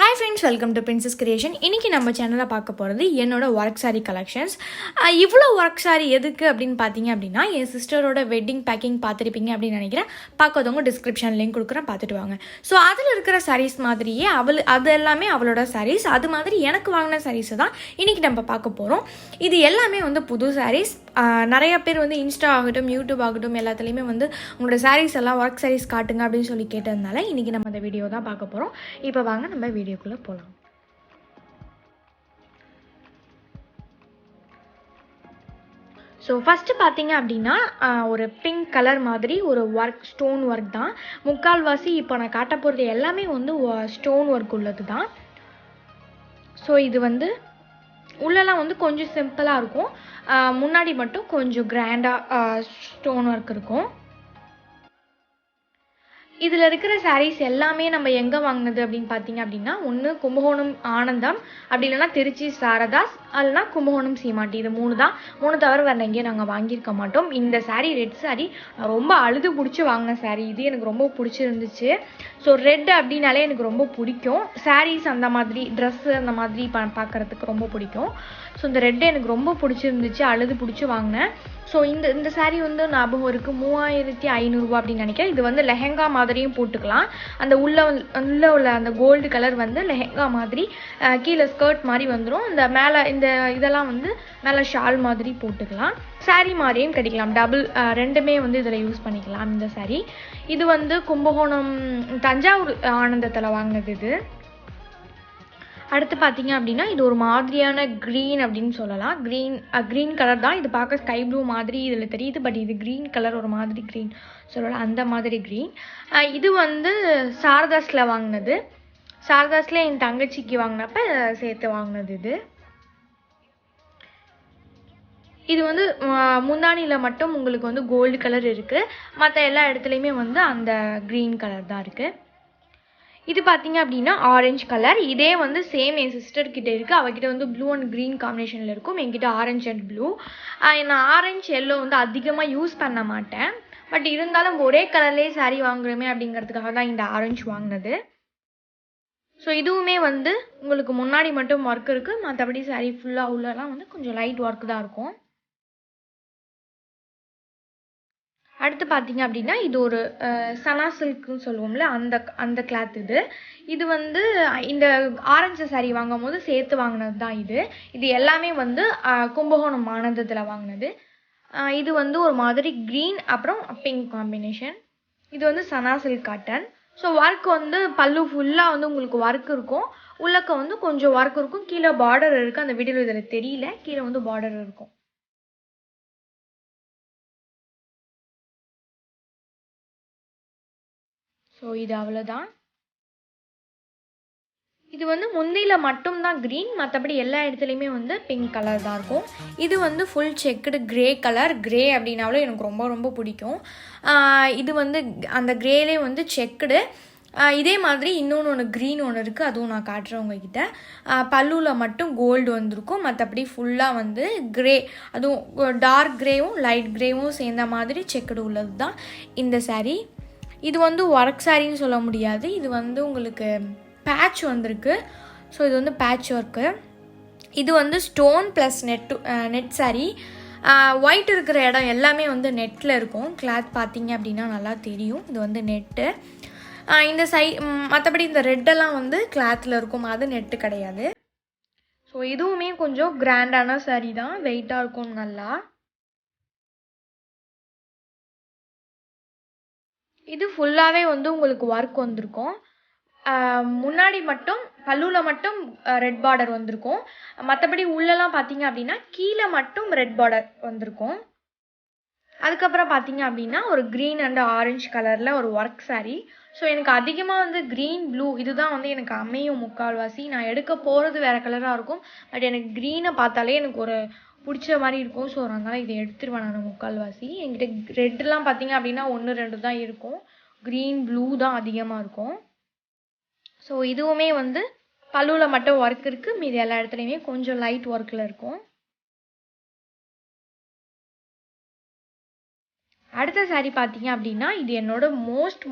Hi friends, welcome to Princess Creation. இன்னைக்கு நம்ம சேனல்ல பார்க்க போறது என்னோட ஒர்க் saree கலெக்ஷன்ஸ். இவ்ளோ ஒர்க் saree எதுக்கு அப்படினு பாத்தீங்க அப்படினா என் சிஸ்டரோட வெட்டிங் பேக்கிங் பார்த்திருப்பீங்க அப்படி நினைக்கிறேன். பார்க்காதவங்க டிஸ்கிரிப்ஷன் லிங்க் கொடுக்குறேன் பார்த்துட்டு வாங்க. ஸோ அதில் இருக்கிற sarees மாதிரியே அது எல்லாமே அவளோட sarees. அது மாதிரி எனக்கு வாங்கின sarees தான் இன்னைக்கு நம்ம பார்க்க போறோம். இது எல்லாமே வந்து புது sarees. நிறைய பேர் வந்து இன்ஸ்டா ஆகட்டும் யூடியூப் ஆகட்டும் எல்லாத்துலேயுமே வந்து உங்களோட sarees எல்லாம் ஒர்க் sarees காட்டுங்க அப்படின்னு சொல்லி கேட்டதுனால இன்னைக்கு நம்ம அந்த வீடியோ தான் பார்க்க போகிறோம். இப்போ வாங்க நம்ம வீடியோக்குள்ளே போகலாம். ஸோ ஃபஸ்ட்டு பார்த்தீங்க அப்படின்னா ஒரு பிங்க் கலர் மாதிரி ஒரு ஒர்க் ஸ்டோன் ஒர்க் தான். முக்கால்வாசி இப்போ நான் காட்ட போகிறது எல்லாமே வந்து ஸ்டோன் ஒர்க் உள்ளது தான். ஸோ இது வந்து உள்ளெல்லாம் வந்து கொஞ்சம் சிம்பிளாக இருக்கும். முன்னாடி மட்டும் கொஞ்சம் கிராண்டாக ஸ்டோன் ஒர்க் இருக்கும். இதில் இருக்கிற sarees எல்லாமே நம்ம எங்கே வாங்கினது அப்படின்னு பார்த்தீங்க அப்படின்னா ஒன்று கும்பகோணம் ஆனந்தம், அப்படி இல்லைன்னா திருச்சி சாரதாஸ், இல்லைனா கும்பகோணம் சீமாட்டி. இது மூணு தவிர வேறு எங்கேயும் நாங்கள் வாங்கியிருக்க மாட்டோம். இந்த saree ரெட் saree நான் ரொம்ப அழுது பிடிச்சி வாங்கின saree. இது எனக்கு ரொம்ப பிடிச்சிருந்துச்சு. ஸோ ரெட் அப்படின்னாலே எனக்கு ரொம்ப பிடிக்கும். sarees அந்த மாதிரி ட்ரெஸ்ஸு அந்த மாதிரி பார்க்குறதுக்கு ரொம்ப பிடிக்கும். ஸோ இந்த ரெட்டு எனக்கு ரொம்ப பிடிச்சிருந்துச்சு, அழுது பிடிச்சி வாங்கினேன். ஸோ இந்த saree வந்து ஞாபகம் இருக்குது 3500 அப்படின்னு நினைக்கிறேன். இது வந்து லெஹெங்கா மாதிரியும் போட்டுக்கலாம். அந்த உள்ள அந்த கோல்டு கலர் வந்து லெஹெங்கா மாதிரி, கீழே ஸ்கர்ட் மாதிரி வந்துடும். இந்த மேலே இந்த இதெல்லாம் வந்து மேலே ஷால் மாதிரி போட்டுக்கலாம். saree மாதிரியும் கிடைக்கலாம். ரெண்டுமே வந்து இதில் யூஸ் பண்ணிக்கலாம் இந்த saree. இது வந்து கும்பகோணம் தஞ்சாவூர் ஆனந்தத்தில் வாங்கினது இது. அடுத்து பார்த்தீங்க அப்படின்னா இது ஒரு மாதிரியான க்ரீன் அப்படின்னு சொல்லலாம். க்ரீன் கலர் தான். இது பார்க்க ஸ்கை ப்ளூ மாதிரி இதில் தெரியுது. பட் இது க்ரீன் கலர், ஒரு மாதிரி க்ரீன் சொல்லலாம், அந்த மாதிரி க்ரீன். இது வந்து சாரதாஸில் வாங்கினது. சாரதாஸில் என் தங்கச்சிக்கு வாங்கினப்ப சேர்த்து வாங்கினது இது. இது வந்து முந்தானியில் மட்டும் உங்களுக்கு வந்து கோல்டு கலர் இருக்குது. மற்ற எல்லா இடத்துலையுமே வந்து அந்த க்ரீன் கலர் தான் இருக்குது. இது பார்த்தீங்க அப்படின்னா ஆரஞ்சு கலர். இதே வந்து சேம் என் சிஸ்டர்கிட்ட இருக்குது. அவகிட்ட வந்து ப்ளூ அண்ட் க்ரீன் காம்பினேஷனில் இருக்கும். என்கிட்ட ஆரஞ்சு அண்ட் ப்ளூ. நான் ஆரஞ்சு எல்லோ வந்து அதிகமாக யூஸ் பண்ண மாட்டேன். பட் இருந்தாலும் ஒரே கலர்லேயே saree வாங்குறோமே அப்படிங்கிறதுக்காக தான் இந்த ஆரஞ்சு வாங்கினது. ஸோ இதுவுமே வந்து உங்களுக்கு முன்னாடி மட்டும் ஒர்க் இருக்குது. மற்றபடி saree ஃபுல்லாக உள்ளலாம் வந்து கொஞ்சம் லைட் ஒர்க் தான் இருக்கும். அடுத்து பார்த்தீங்க அப்படின்னா இது ஒரு சனா சில்க்குன்னு சொல்லுவோம்ல, அந்த கிளாத் இது. இது வந்து இந்த ஆரஞ்சு saree வாங்கும் போது சேர்த்து வாங்கினது தான் இது. இது எல்லாமே வந்து கும்பகோணம் ஆனந்தத்தில் வாங்கினது. இது வந்து ஒரு மாதிரி க்ரீன் அப்புறம் பிங்க் காம்பினேஷன். இது வந்து சனா சில்க் காட்டன். ஸோ ஒர்க் வந்து பல்லு ஃபுல்லாக வந்து உங்களுக்கு ஒர்க் இருக்கும். உள்ளக்க வந்து கொஞ்சம் ஒர்க் இருக்கும். கீழே பார்டர் இருக்குது. அந்த வீடியோ இதில் தெரியல, கீழே வந்து பார்டர் இருக்கும். ஸோ இது அவ்வளோதான். இது வந்து முந்தியில் மட்டும்தான் க்ரீன், மற்றபடி எல்லா இடத்துலையுமே வந்து பிங்க் கலர் தான் இருக்கும். இது வந்து full checked grey colour. Grey அப்படின்னாலும் எனக்கு ரொம்ப ரொம்ப பிடிக்கும். இது வந்து அந்த கிரேலே வந்து செக்குடு. இதே மாதிரி இன்னொன்று க்ரீன் ஒன்று இருக்குது, அதுவும் நான் காட்டுறேன் உங்ககிட்ட. பல்லுவில் மட்டும் கோல்டு வந்திருக்கும். மற்றபடி ஃபுல்லாக வந்து கிரே, அதுவும் டார்க் கிரேவும் லைட் கிரேவும் சேர்ந்த மாதிரி செக்குடு உள்ளது தான் இந்த saree. இது வந்து ஒர்க் சாரின்னு சொல்ல முடியாது. இது வந்து உங்களுக்கு பேட்ச் வந்திருக்கு. ஸோ இது வந்து பேட்ச் ஒர்க்கு. இது வந்து stone plus net saree. White இருக்கிற இடம் எல்லாமே வந்து நெட்டில் இருக்கும். கிளாத் பார்த்தீங்க அப்படின்னா நல்லா தெரியும். இது வந்து நெட்டு. இந்த மற்றபடி இந்த ரெட்டெல்லாம் வந்து கிளாத்தில் இருக்கும், அது நெட்டு கிடையாது. ஸோ இதுவுமே கொஞ்சம் கிராண்டான saree தான், வெயிட்டாக இருக்கும் நல்லா. இது ஃபுல்லாகவே வந்து உங்களுக்கு ஒர்க் வந்திருக்கும். முன்னாடி மட்டும் பல்லுவில் மட்டும் ரெட் பார்டர் வந்திருக்கும். மற்றபடி உள்ளெல்லாம் பார்த்தீங்க அப்படின்னா கீழே மட்டும் ரெட் பார்டர் வந்திருக்கும். அதுக்கப்புறம் பார்த்தீங்க அப்படின்னா ஒரு க்ரீன் அண்ட் ஆரஞ்சு கலரில் ஒரு ஒர்க் saree. ஸோ எனக்கு அதிகமாக வந்து க்ரீன் ப்ளூ இதுதான் வந்து எனக்கு அமையும் முக்கால்வாசி. நான் எடுக்க போகிறது வேறு கலராக இருக்கும். பட் எனக்கு க்ரீனை பார்த்தாலே எனக்கு ஒரு பிடிச்ச மாதிரி இருக்கும். ஸோ அதனால் இதை எடுத்துருவேன் நான் முக்கால்வாசி. என்கிட்ட ரெட்டெலாம் பார்த்தீங்க அப்படின்னா 1 2 தான் இருக்கும். க்ரீன் ப்ளூ தான் அதிகமாக இருக்கும். ஸோ இதுவுமே வந்து பல்லுவில் மட்டும் ஒர்க் இருக்குது. மீதி எல்லா இடத்துலையுமே கொஞ்சம் லைட் ஒர்க்கில் இருக்கும். அடுத்த saree பார்த்தீங்க அப்படின்னா இது என்னோட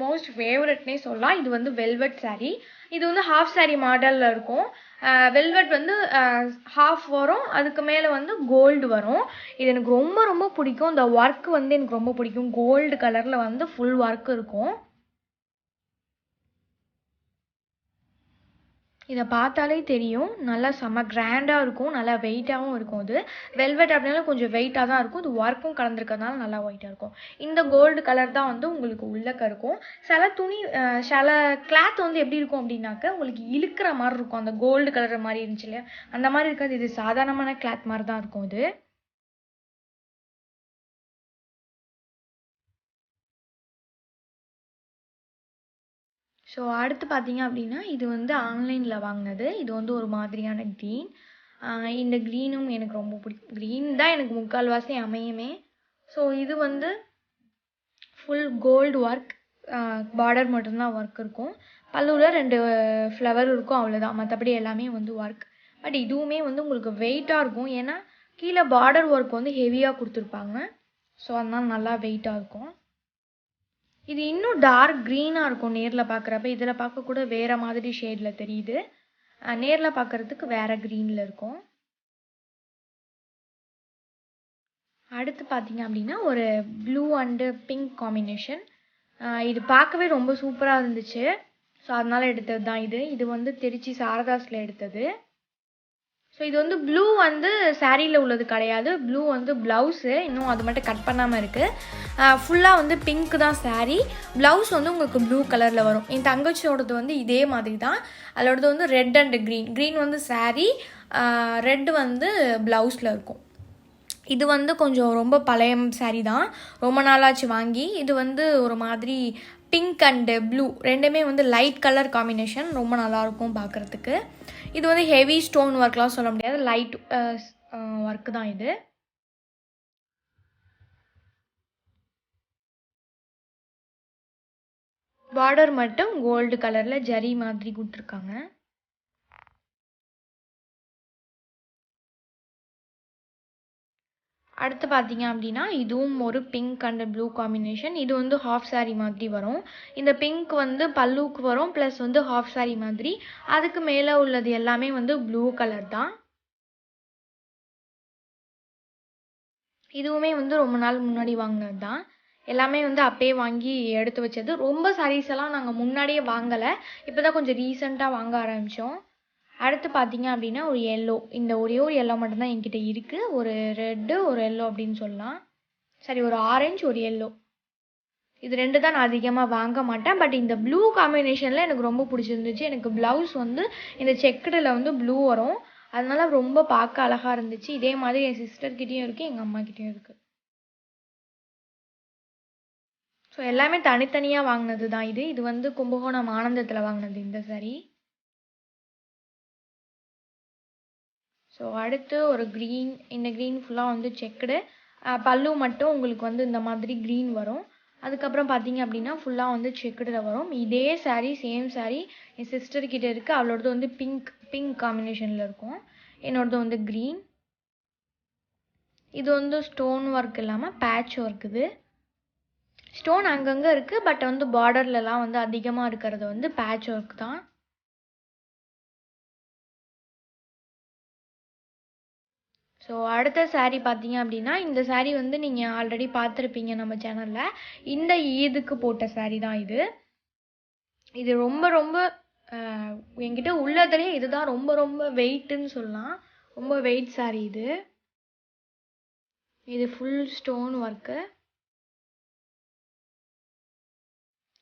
மோஸ்ட் ஃபேவரட்னே சொல்லலாம். இது வந்து வெல்வெட் saree. இது வந்து ஹாஃப் சாரி மாடலில் இருக்கும். வெல்வெட் வந்து ஹாஃப் வரும், அதுக்கு மேலே வந்து கோல்டு வரும். இது எனக்கு ரொம்ப ரொம்ப பிடிக்கும். இந்த ஒர்க் வந்து எனக்கு ரொம்ப பிடிக்கும். கோல்டு கலரில் வந்து ஃபுல் ஒர்க் இருக்கும். இதை பார்த்தாலே தெரியும், நல்லா செம்ம கிராண்டாக இருக்கும், நல்லா வெயிட்டாகவும் இருக்கும். இது வெல்வெட் அப்படின்னாலும் கொஞ்சம் வெயிட்டாக தான் இருக்கும். இது ஒர்க்கும் கலந்துருக்கிறதுனால நல்லா ஒயிட்டாக இருக்கும். இந்த கோல்டு கலர் தான் வந்து உங்களுக்கு உள்ளக்க இருக்கும். சில துணி சில கிளாத் வந்து எப்படி இருக்கும் அப்படின்னாக்க உங்களுக்கு இழுக்கிற மாதிரி இருக்கும். அந்த கோல்டு கலர் மாதிரி இருந்துச்சு இல்லையா, அந்த மாதிரி இருக்காது. இது சாதாரணமான கிளாத் மாதிரி தான் இருக்கும் இது. ஸோ அடுத்து பார்த்தீங்க அப்படின்னா, இது வந்து ஆன்லைனில் வாங்கினது. இது வந்து ஒரு மாதிரியான க்ரீன். இந்த க்ரீனும் எனக்கு ரொம்ப பிடிக்கும். க்ரீன் தான் எனக்கு முக்கால்வாசி அமையுமே. ஸோ இது வந்து ஃபுல் கோல்டு ஒர்க், பார்டர் மட்டும்தான் ஒர்க் இருக்கும். பல்லுவில் 2 ஃப்ளவர் இருக்கும், அவ்வளோதான். மற்றபடி எல்லாமே வந்து ஒர்க். பட் இதுவுமே வந்து உங்களுக்கு வெயிட்டாக இருக்கும். ஏன்னா கீழே பார்டர் ஒர்க் வந்து ஹெவியாக கொடுத்துருப்பாங்க. ஸோ அதனால் நல்லா வெயிட்டாக இருக்கும். இது இன்னும் டார்க் க்ரீனாக இருக்கும் நேரில் பார்க்குறப்ப. இதில் பார்க்க கூட வேறு மாதிரி ஷேடில் தெரியுது. நேரில் பார்க்குறதுக்கு வேறு க்ரீனில் இருக்கும். அடுத்து பார்த்தீங்க அப்படின்னா ஒரு ப்ளூ அண்டு பிங்க் காம்பினேஷன். இது பார்க்கவே ரொம்ப சூப்பராக இருந்துச்சு. ஸோ அதனால் எடுத்தது தான் இது. இது வந்து திருச்சி சாரதாஸில் எடுத்தது. ஸோ இது வந்து ப்ளூ வந்து சாரியில் உள்ளது கிடையாது. ப்ளூ வந்து ப்ளவுஸு, இன்னும் அது மட்டும் கட் பண்ணாமல் இருக்குது. ஃபுல்லாக வந்து பிங்க் தான் சாரீ. ப்ளவுஸ் வந்து உங்களுக்கு ப்ளூ கலரில் வரும். என் தங்கச்சியோடது வந்து இதே மாதிரி தான். அதோடது வந்து ரெட் அண்டு க்ரீன். க்ரீன் வந்து சாரீ, ரெட் வந்து ப்ளவுஸில் இருக்கும். இது வந்து கொஞ்சம் ரொம்ப பழைய சாரீ தான், ரொம்ப நாளாச்சு வாங்கி. இது வந்து ஒரு மாதிரி பிங்க் அண்டு ப்ளூ ரெண்டுமே வந்து லைட் கலர் காம்பினேஷன், ரொம்ப நல்லாயிருக்கும் பார்க்குறதுக்கு. இது வந்து ஹெவி ஸ்டோன் ஒர்க்லாம் சொல்ல முடியாது, லைட் ஒர்க்கு தான் இது. பார்டர் மட்டும் கோல்டு கலரில் ஜரி மாதிரி கொடுத்துருக்காங்க. அடுத்து பார்த்தீங்க அப்படின்னா இதுவும் ஒரு பிங்க் அண்ட் ப்ளூ காம்பினேஷன். இது வந்து ஹாஃப் சாரீ மாதிரி வரும். இந்த பிங்க் வந்து பல்லுக்கு வரும், ப்ளஸ் வந்து ஹாஃப் சாரீ மாதிரி. அதுக்கு மேலே உள்ளது எல்லாமே வந்து ப்ளூ கலர் தான். இதுவுமே வந்து ரொம்ப நாள் முன்னாடி வாங்கினது தான். எல்லாமே வந்து அப்பயே வாங்கி எடுத்து வச்சது. ரொம்ப சாரீஸ் எல்லாம் நாங்கள் முன்னாடியே வாங்கலை, இப்போ தான் கொஞ்சம் ரீசெண்டாக வாங்க ஆரம்பித்தோம். அடுத்து பார்த்தீங்க அப்படின்னா ஒரு எல்லோ. இந்த ஒரே ஒரு எல்லோ மட்டும்தான் என்கிட்ட இருக்குது. ஒரு ரெட்டு ஒரு எல்லோ அப்படின்னு சொல்லலாம். சரி, ஒரு ஆரஞ்சு ஒரு எல்லோ. இது 2 தான் நான் அதிகமாக வாங்க மாட்டேன். பட் இந்த ப்ளூ காம்பினேஷனில் எனக்கு ரொம்ப பிடிச்சிருந்துச்சு. எனக்கு ப்ளவுஸ் வந்து இந்த செக்குடில் வந்து ப்ளூ வரும், அதனால ரொம்ப பார்க்க அழகாக இருந்துச்சு. இதே மாதிரி என் சிஸ்டர்கிட்டையும் இருக்குது, எங்கள் அம்மாக்கிட்டேயும் இருக்குது. ஸோ எல்லாமே தனித்தனியாக வாங்கினது தான் இது. இது வந்து கும்பகோணம் ஆனந்தத்தில் வாங்கினது இந்த சாரீ. ஸோ அடுத்து ஒரு க்ரீன். இந்த க்ரீன் ஃபுல்லாக வந்து செக்குடு. பல்லு மட்டும் உங்களுக்கு வந்து இந்த மாதிரி க்ரீன் வரும். அதுக்கப்புறம் பார்த்தீங்க அப்படின்னா ஃபுல்லாக வந்து செக்குடில் வரும். இதே சாரீ, சேம் சாரீ என் சிஸ்டர்கிட்ட இருக்குது. அவளோடது வந்து பிங்க் காம்பினேஷனில் இருக்கும், என்னோடது வந்து க்ரீன். இது வந்து ஸ்டோன் ஒர்க் இல்லாமல் பேட்ச் ஒர்க். இது ஸ்டோன் அங்கங்கே இருக்குது, பட் வந்து பார்டர்லலாம் வந்து அதிகமாக இருக்கிறது வந்து பேட்ச் ஒர்க் தான். ஸோ அடுத்த சாரீ பார்த்தீங்க அப்படின்னா, இந்த சாரீ வந்து நீங்கள் ஆல்ரெடி பார்த்துருப்பீங்க நம்ம சேனலில். இந்த ஈதுக்கு போட்ட சாரீ தான் இது. இது ரொம்ப ரொம்ப என்கிட்ட உள்ளதுலேயே இதுதான் ரொம்ப ரொம்ப வெயிட்டுன்னு சொல்லலாம். ரொம்ப வெயிட் சாரீ இது. இது ஃபுல் ஸ்டோன் ஒர்க்கு.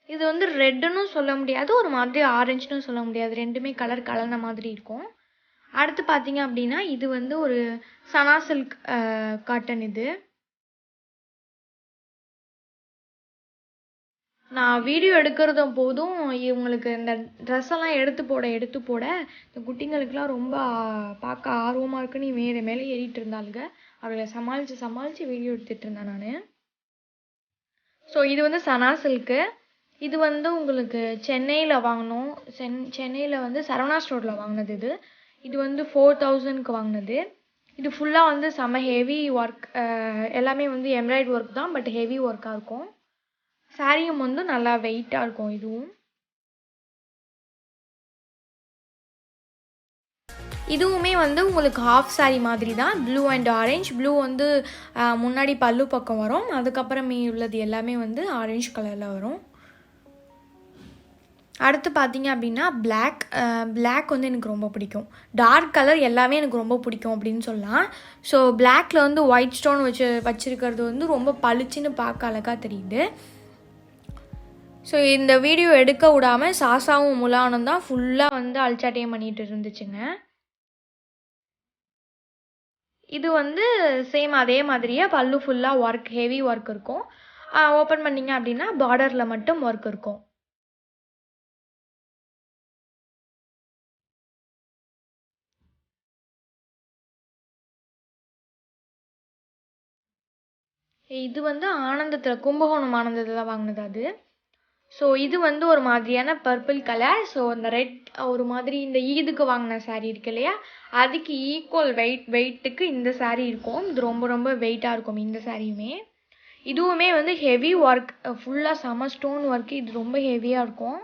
இது வந்து ரெட்டுன்னு சொல்ல முடியாது, ஒரு மாதிரி ஆரஞ்சுன்னு சொல்ல முடியாது. ரெண்டுமே கலர் கலந்த மாதிரி இருக்கும். அடுத்து பார்த்தீங்க அப்படின்னா இது வந்து ஒரு சனா சில்க் காட்டன். இது நான் வீடியோ எடுக்கிறதும் போதும் இவங்களுக்கு இந்த ட்ரெஸ் எல்லாம் எடுத்து போட இந்த குட்டிங்களுக்கெலாம் ரொம்ப பார்க்க ஆர்வமாக இருக்குன்னு மேலே மேலே ஏறிட்டு இருந்தாளுங்க. அவளை சமாளித்து வீடியோ எடுத்துகிட்டு இருந்தேன் நான். ஸோ இது வந்து சனா சில்க்கு. இது வந்து உங்களுக்கு சென்னையில் வாங்கினோம். சென்னையில் வந்து சரவணா ஸ்டோரில் வாங்கினது இது. இது வந்து 4000க்கு வாங்கினது. இது ஃபுல்லாக வந்து செம்ம ஹெவி ஒர்க், எல்லாமே வந்து எம்ப்ராய்டரி ஒர்க் தான், பட் ஹெவி ஒர்க்காக இருக்கும். சாரியும் வந்து நல்லா வெயிட்டாக இருக்கும் இதுவும். இதுவுமே வந்து உங்களுக்கு ஹாஃப் சாரி மாதிரி தான், ப்ளூ அண்ட் ஆரஞ்ச். ப்ளூ வந்து முன்னாடி பல்லு பக்கம் வரும், அதுக்கப்புறம் உள்ளது எல்லாமே வந்து ஆரஞ்சு கலரில் வரும். அடுத்து பார்த்தீங்க அப்படின்னா பிளாக் வந்து எனக்கு ரொம்ப பிடிக்கும். டார்க் கலர் எல்லாமே எனக்கு ரொம்ப பிடிக்கும் அப்படின்னு சொல்லலாம். ஸோ பிளாக்ல வந்து ஒயிட் ஸ்டோன் வச்சுருக்கிறது வந்து ரொம்ப பளிச்சுன்னு பார்க்க அழகாக தெரியுது. ஸோ இந்த வீடியோ எடுக்க விடாமல் சாசாவும் முலானும் தான் ஃபுல்லாக வந்து அல்சாட்டையும் பண்ணிகிட்டு இருந்துச்சுங்க. இது வந்து சேம் அதே மாதிரியே பல்லு ஃபுல்லாக ஒர்க், ஹெவி ஒர்க் இருக்கும். ஓப்பன் பண்ணிங்க அப்படின்னா பார்டரில் மட்டும் ஒர்க் இருக்கும். இது வந்து கும்பகோணம் ஆனந்தத்தில் வாங்கினது அது. ஸோ இது வந்து ஒரு மாதிரியான பர்பிள் கலர். ஸோ இந்த ரெட் ஒரு மாதிரி இந்த ஈதுக்கு வாங்கின சாரீ இருக்கு இல்லையா, அதுக்கு ஈக்குவல் வெயிட்டுக்கு இந்த சாரீ இருக்கும். இது ரொம்ப ரொம்ப வெயிட்டாக இருக்கும் இந்த சாரியுமே. இதுவுமே வந்து ஹெவி ஒர்க், ஃபுல்லாக செம ஸ்டோன் ஒர்க்கு. இது ரொம்ப ஹெவியாக இருக்கும்.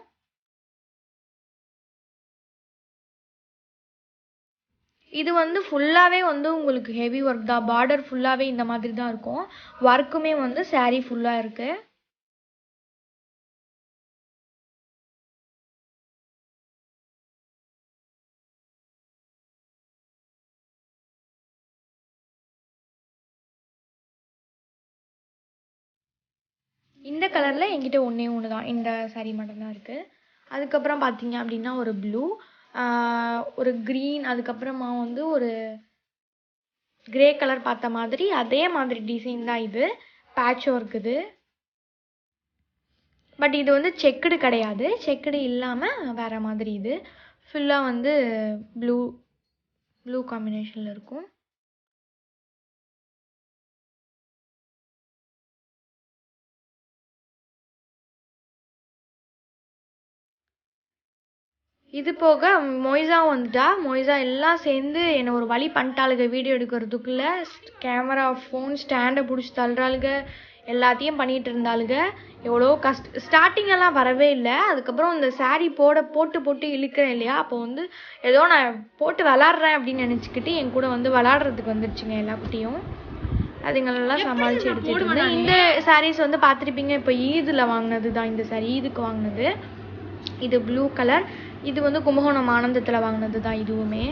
இது வந்து ஃபுல்லாகவே வந்து உங்களுக்கு ஹெவி ஒர்க் தான். பார்டர் ஃபுல்லாகவே இந்த மாதிரி தான் இருக்கும். ஒர்க்குமே வந்து சாரீ ஃபுல்லாக இருக்குது. இந்த கலரில் என்கிட்ட ஒன்று தான், இந்த சாரீ மட்டும்தான் இருக்குது. அதுக்கப்புறம் பார்த்தீங்க அப்படின்னா ஒரு ப்ளூ, ஒரு க்ரீன், அதுக்கப்புறமா வந்து ஒரு கிரே கலர் பார்த்த மாதிரி அதே மாதிரி டிசைன் தான் இது. பேட்ச் ஒர்க் இது. பட் இது வந்து செக்குடு கிடையாது, செக்குடு இல்லாமல் வேறு மாதிரி. இது ஃபுல்லாக வந்து ப்ளூ காம்பினேஷனில் இருக்கும். இது போக மொய்ஸா வந்துட்டா. மொய்ஸா எல்லாம் சேர்ந்து என்னை ஒரு வழி பண்ணிட்டாளுங்க. வீடியோ எடுக்கிறதுக்குள்ளே கேமரா ஃபோன் ஸ்டாண்டை பிடிச்சி தள்ளுறாளுங்க, எல்லாத்தையும் பண்ணிகிட்டு இருந்தாளுங்க. எவ்வளோ ஸ்டார்டிங்கெல்லாம் வரவே இல்லை. அதுக்கப்புறம் இந்த சாரீ போட்டு இழுக்கிறேன் இல்லையா, அப்போ வந்து ஏதோ நான் போட்டு விளாட்றேன் அப்படின்னு நினச்சிக்கிட்டு என் கூட வந்து விளாட்றதுக்கு வந்துடுச்சுங்க எல்லா குட்டியும். அதுங்களெல்லாம் சமாளித்து எடுத்துகிட்டு இருந்தேன். இந்த சாரீஸ் வந்து பார்த்துருப்பீங்க, இப்போ ஈதில் வாங்கினது தான் இந்த சாரீ, ஈதுக்கு வாங்கினது. இது ப்ளூ கலர். இது வந்து கும்பகோணம் ஆனந்தத்தில் வாங்கினது தான் இதுவுமே.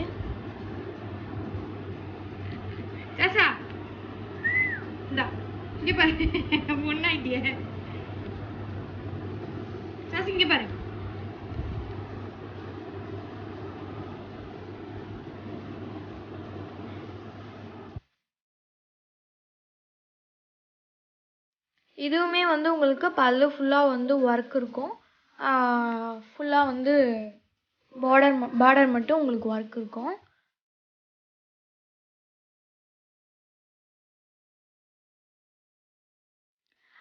இதுவுமே வந்து உங்களுக்கு பல்லு ஃபுல்லாக வந்து ஒர்க் இருக்கும். ஃபுல்லாக வந்து பார்டர் மட்டும் உங்களுக்கு ஒர்க் இருக்கும்.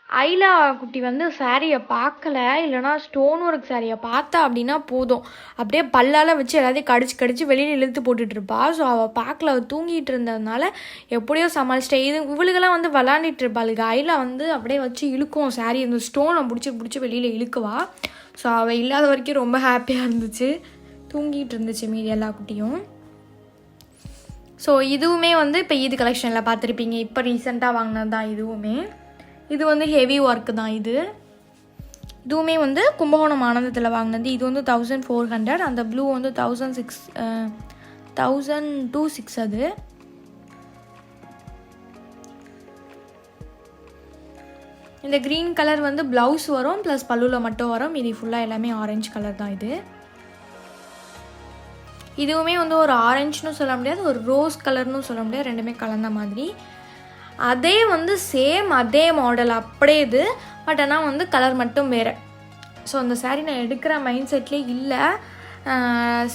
ஐலா குட்டி வந்து சாரியை பார்க்கல, இல்லைனா ஸ்டோன் ஒர்க் சாரியை பார்த்தா அப்படின்னா போதும், அப்படியே பல்லால் வச்சு எல்லாத்தையும் கடிச்சு வெளியில் இழுத்து போட்டுட்ருப்பா. ஸோ அவள் பார்க்கல, அவள் தூங்கிட்டு இருந்ததுனால எப்படியோ சமாளிச்சிட்டேன். இவளுக்கெல்லாம் வந்து விளாண்டுட்டு இருப்பாளுங்க. ஐலா வந்து அப்படியே வச்சு இழுக்கும் சாரி, இந்த ஸ்டோனை பிடிச்சி வெளியில் இழுக்குவா. ஸோ அவள் இல்லாத வரைக்கும் ரொம்ப ஹாப்பியாக இருந்துச்சு, தூங்கிட்டு இருந்துச்சு மீதி எல்லா குட்டியும். ஸோ இதுவுமே வந்து இப்போ ஈது கலெக்ஷனில் பார்த்துருப்பீங்க, இப்போ ரீசெண்டாக வாங்கினது தான் இதுவுமே. இது வந்து ஹெவி ஒர்க்கு தான். இதுவுமே வந்து கும்பகோணம் ஆனந்தத்தில் வாங்கினது. இது வந்து 1400. அந்த ப்ளூ வந்து 1026 அது. இந்த க்ரீன் கலர் வந்து ப்ளவுஸ் வரும், ப்ளஸ் பல்லுவில் மட்டும் வரும். இது ஃபுல்லாக எல்லாமே ஆரஞ்சு கலர் தான். இதுவுமே வந்து ஒரு ஆரஞ்சுன்னு சொல்ல முடியாது, ஒரு ரோஸ் கலர்னு சொல்ல முடியாது, ரெண்டுமே கலந்த மாதிரி. அதே வந்து சேம் அதே மாடல் அப்படியே இது, பட் ஆனால் வந்து கலர் மட்டும் வேறு. ஸோ அந்த சாரீ நான் எடுக்கிற மைண்ட் செட்லேயே இல்லை.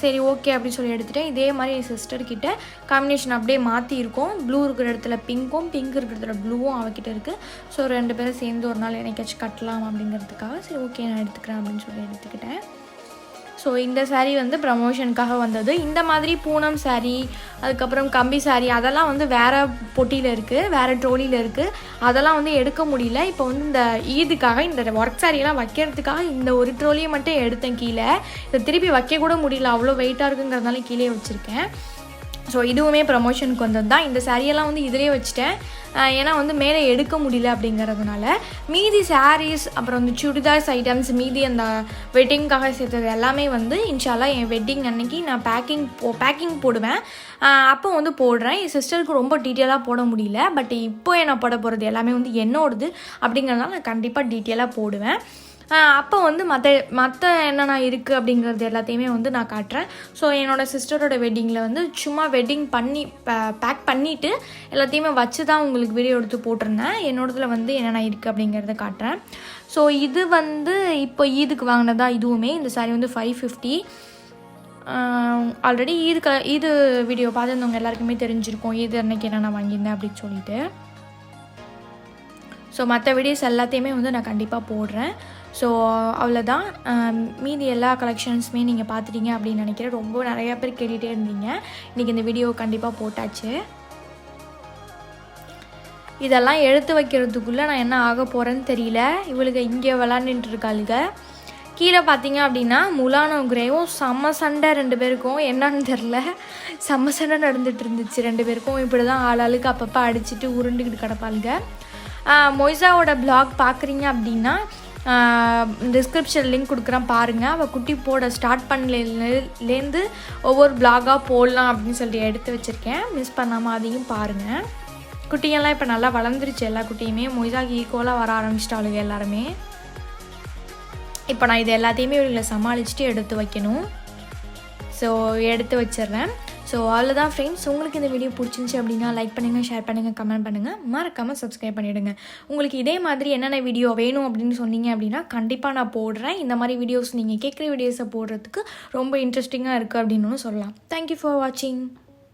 சரி ஓகே அப்படின்னு சொல்லி எடுத்துகிட்டேன். இதே மாதிரி என் சிஸ்டர்கிட்ட காம்பினேஷன் அப்படியே மாற்றிருக்கோம். ப்ளூ இருக்கிற இடத்துல பிங்க்கும், பிங்க் இருக்கிற இடத்துல ப்ளூவும் அவகிட்ட இருக்குது. ஸோ 2 பேரும் சேர்ந்து ஒரு நாள் என்னைக்காச்சும் கட்டலாம் அப்படிங்கிறதுக்காக சரி ஓகே நான் எடுத்துக்கிறேன் அப்படின்னு சொல்லி எடுத்துக்கிட்டேன். ஸோ இந்த சாரீ வந்து ப்ரமோஷனுக்காக வந்தது. இந்த மாதிரி பூனம் சாரீ, அதுக்கப்புறம் கம்பி சாரீ, அதெல்லாம் வந்து வேறு பொட்டியில் இருக்குது, வேறு ட்ரோலியில் இருக்குது. அதெல்லாம் வந்து எடுக்க முடியல. இப்போ வந்து இந்த ஈதுக்காக இந்த ஒர்க் சாரியெல்லாம் வைக்கிறதுக்காக இந்த ஒரு ட்ரோலியை மட்டும் எடுத்தேன் கீழே. இதை திருப்பி வைக்க கூட முடியல, அவ்வளோ வெயிட்டாக இருக்குங்கிறதுனால கீழே வச்சுருக்கேன். ஸோ இதுவுமே ப்ரமோஷனுக்கு வந்தது தான். இந்த சாரியெல்லாம் வந்து இதிலே வச்சுட்டேன், ஏன்னா வந்து மேலே எடுக்க முடியல அப்படிங்கிறதுனால. மீதி சாரீஸ் அப்புறம் வந்து சுடிதார்ஸ் ஐட்டம்ஸ் மீதி அந்த வெட்டிங்காக சேர்த்தது எல்லாமே வந்து இன்ஷால்லா என் வெட்டிங் அன்னைக்கு நான் பேக்கிங் போடுவேன், அப்போ வந்து போடுறேன். என் சிஸ்டருக்கு ரொம்ப டீட்டெயிலாக போட முடியல, பட் இப்போ நான் போட போகிறது எல்லாமே வந்து என்னோடது அப்படிங்கிறதுனால நான் கண்டிப்பாக டீட்டெயிலாக போடுவேன். அப்போ வந்து மற்ற என்னென்ன இருக்குது அப்படிங்கிறது எல்லாத்தையுமே வந்து நான் காட்டுறேன். ஸோ என்னோடய சிஸ்டரோட வெட்டிங்கில் வந்து சும்மா வெட்டிங் பண்ணி பேக் பண்ணிவிட்டு எல்லாத்தையுமே வச்சு தான் உங்களுக்கு வீடியோ எடுத்து போட்டிருந்தேன். என்னோடதில் வந்து என்னென்ன இருக்குது அப்படிங்கிறத காட்டுறேன். ஸோ இது வந்து இப்போ ஈதுக்கு வாங்கினதா இதுவுமே. இந்த சாரி வந்து 550. ஆல்ரெடி ஈது வீடியோ பார்த்துருந்தவங்க எல்லாருக்குமே தெரிஞ்சிருக்கும் ஈது அன்னைக்கு என்னென்ன வாங்கியிருந்தேன் அப்படின்னு சொல்லிட்டு. ஸோ மற்ற வீடியோஸ் எல்லாத்தையுமே வந்து நான் கண்டிப்பாக போடுறேன். ஸோ அவ்வளோதான். மீதி எல்லா கலெக்ஷன்ஸுமே நீங்கள் பார்த்துட்டீங்க அப்படின்னு நினைக்கிறேன். ரொம்ப நிறையா பேர் கேட்டுகிட்டே இருந்தீங்க. இன்றைக்கி இந்த வீடியோ கண்டிப்பாக போட்டாச்சு. இதெல்லாம் எடுத்து வைக்கிறதுக்குள்ளே நான் என்ன ஆக போகிறேன்னு தெரியல. இவளுக்கு இங்கே விளாண்டுட்டு இருக்காளுங்க. கீழே பார்த்தீங்க அப்படின்னா முலானும் கிரேவும் செம்ம சண்டை 2 பேருக்கும். என்னன்னு தெரில, செம்ம சண்டை நடந்துகிட்டு இருந்துச்சு 2 பேருக்கும். இப்படி தான் ஆளாளுக்கு அப்பப்போ அடிச்சுட்டு உருண்டுக்கிட்டு கிடப்பாளுங்க. மொய்ஸாவோட ப்ளாக் பார்க்குறீங்க அப்படின்னா டிஸ்கிரிப்ஷன் லிங்க் கொடுக்குறேன் பாருங்கள். அவள் குட்டி போட ஸ்டார்ட் பண்ணலேருந்து ஒவ்வொரு ப்ளாகாக போடலாம் அப்படின்னு சொல்லிட்டு எடுத்து வச்சுருக்கேன். மிஸ் பண்ணாமல் அதையும் பாருங்கள். குட்டிங்கெல்லாம் இப்போ நல்லா வளர்ந்துருச்சு. எல்லா குட்டியுமே மொய்ஸாக்கு ஈக்குவலாக வர ஆரம்பிச்சிட்டாளுங்க எல்லாருமே. இப்போ நான் இது எல்லாத்தையுமே இவங்களை சமாளிச்சுட்டு எடுத்து வைக்கணும். ஸோ எடுத்து வச்சிடுறேன். ஸோ அவ்வளோதான் ஃப்ரெண்ட்ஸ். உங்களுக்கு இந்த வீடியோ பிடிச்சிருந்துச்சி அப்படின்னா லைக் பண்ணுங்கள், ஷேர் பண்ணுங்கள், கமெண்ட் பண்ணுங்கள், மறக்காமல் சப்ஸ்கிரைப் பண்ணிவிடுங்க. உங்களுக்கு இதே மாதிரி என்னென்ன வீடியோ வேணும் அப்படின்னு சொன்னீங்க அப்படின்னா கண்டிப்பாக நான் போடுறேன். இந்த மாதிரி வீடியோஸ் நீங்கள் கேட்குற வீடியோஸை போடுறதுக்கு ரொம்ப இன்ட்ரெஸ்டிங்காக இருக்குது அப்படின்னு சொல்லலாம். தேங்க்யூ ஃபார் வாட்சிங்.